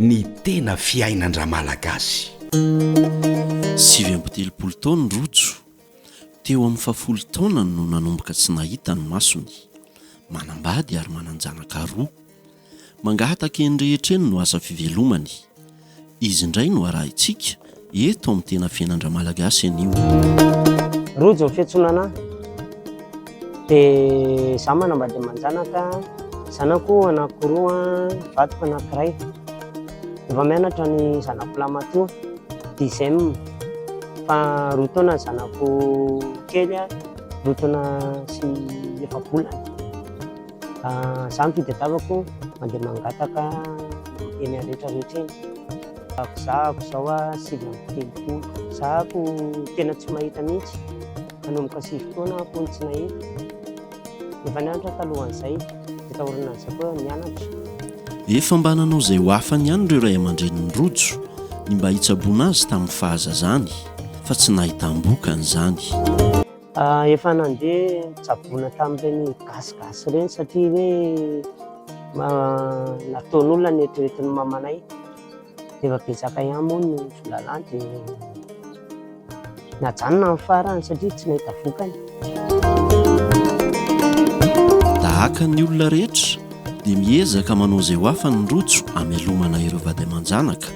ny tena fiainan-dra malagasy. 7 taona rojo teo amin'ny 10 taona no nanomboka tsy nahita ny masony, manambady ary mananjanaka roa, mangataka eny rehetra eny no asa fivelomany. Izy indray no arahintsika eto amin'ny tena fiainan-dra malagasy anio. Rojo ny fiantsonana dia izaho manambady aman-janaka, zanako anankiroa, vadiko anankiray. Efa mianatra ny zanako lamatoa, 10e, fa 2 taona ny zanako kely, 2 taona sy 9 bolana. Izaho mifidadavako mandeha mangataka eny rehetrarehetra eny. Zahako izao 7 zahako tena tsy mahita mihitsy, nanomboka 7 taona aho tsy nahita. Efa nianatra talohan'izay, dia taorinan'izay koa nianatra. Efa mba nanao izay ho afany ihany ireo ray aman-drenin'ny rojo ny mba hitsaboana azy tamin'ny fahazazany, fa tsy nahitam-bokany izany. Efa nandeha tsaboana tamin'ireny gasigasy ireny satria hoe nataon'olona ny eritreretin'ny mamanay. Dia efa betsaka ihany moa no volalany dia najanona amin'ny farany satria tsy nahita vokany. Tahaka ny olona rehetra dia miezaka manao izay ho afany ny rojo hamelomana ireo vady aman-janaka,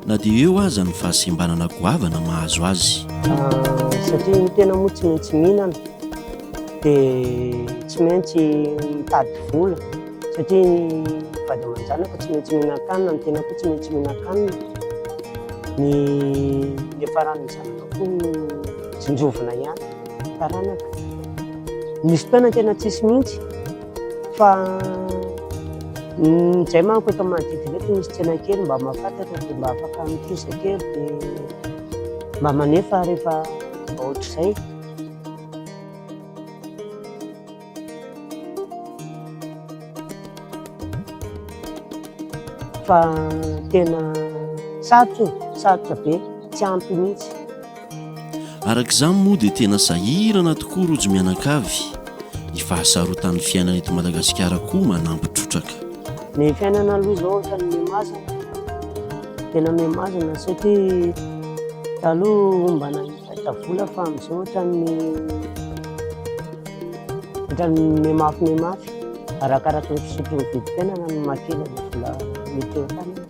na dia eo aza ny fahasembanana goavana mahazo azy. Satria ny tena moa tsy maintsy mihinana, dia tsy maintsy mitady vola, satria ny vady aman-janaka tsy maintsy mihinan-kanina, ny tena koa tsy maintsy mihinan-kanina. Ny faran'ny zanaka koa tsinjovina ihany taranaka. Misy fotoana tena tsisy mihitsy, fa izay manko eto manodidina eto misy tsena kely mba mahafantatra, dia mba afaka mitosa kely dia mba manefa rehefa mba ohatr'izay. Fa tena sarotra be, tsy ampy mihitsy. Arak'izany moa dia tena sahirana tokoa rojo mianakavy. Ny fahasarotan'ny fiainana eto Madagasikara koa manampitrotraka. Ny fiainana aloha izao ohatran'ny mihamazana, tena mihamazana satria taloha mba nahita vola, fa amin'izao ohatran'ny mihamafy, arakaraka ny fisotron'ny vidim-piainana no mahakely ny vola mety eo an-tanana.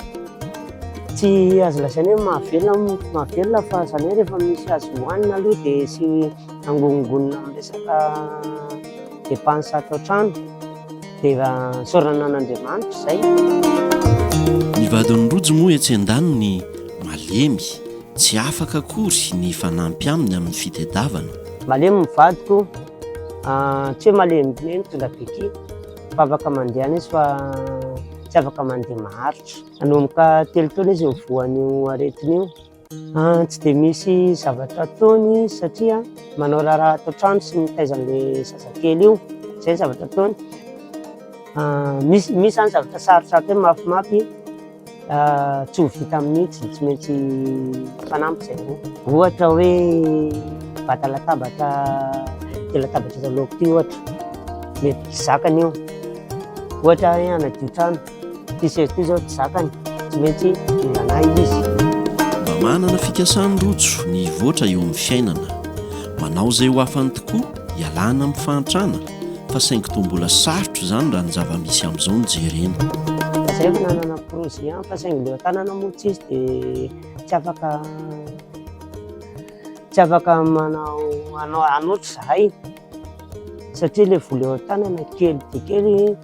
Tsy azo lasaina hoe mahavelona, fa izany hoe rehefa misy azo hohanina aloha dia sy angonongonina amin'ny resaka depansa atao trano, dia saorana an'Andriamanitra izay. Ny vadin'ny rojo moa etsy an-daniny malemy, tsy afaka akory ny fanampy aminy amin'ny fitadiavana. Malemy ny vadiko, tsy hoe malemy be mitondra beky, fa afaka mandeha izy fa tsy afaka mandeha maharitra. Nanomboka 3 taona izy mivoan'io aretiny io. Tsy dia misy zavatra ataony satria manao raharaha atao trano sy mitaizan'ilay zazakely io, izay zavatra ataony. Misy izany zavatra sarosarotra hoe mafimafy, tsy ho vita mihitsy, tsy maintsy fanampy izay roa. Ohatra hoe vata latabatra laoko ty ohatra, mety tsy zakany io. Ohatra hoe hanadio trano, ty sezy ty izao tsy zakany, tsy maintsy ilana izy. Mba manana fikasany rojo ny voatra eo amin'ny fiainana, manao izay ho afany tokoa hialana amin'ny fahantrana, fa saingy toa mbola sarotra izany raha ny zava-misy amin'izao no jerena. Izay efa nanana projet ihany, fa saingy leo tanana moa tsy izy dia tsy afaka anoatra zahay, satria ilay vola eo tanana kely dia kely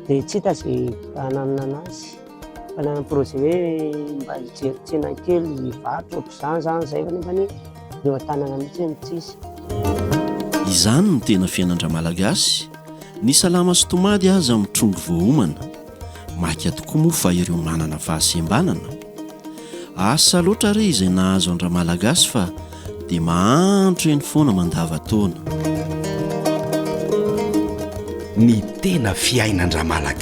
dia tsy hita izay hananana azy. Fa nanana projet hoe mba hijeritsena kely hivarotra ohatr'izany izay, fa nefa ny leo tanana mihitsy no tsisy. Izany ny tena fiainan-dra malagasy. Ny salama sy tomady aza mitrongo voahomana, maika tokoa moa fa ireo manana fahasembanana. Asa loatra re izay nahazo an-dra malagasy, fa dia mahandro eny foana mandava-taona. Ny tena fiainan-dra malagasy.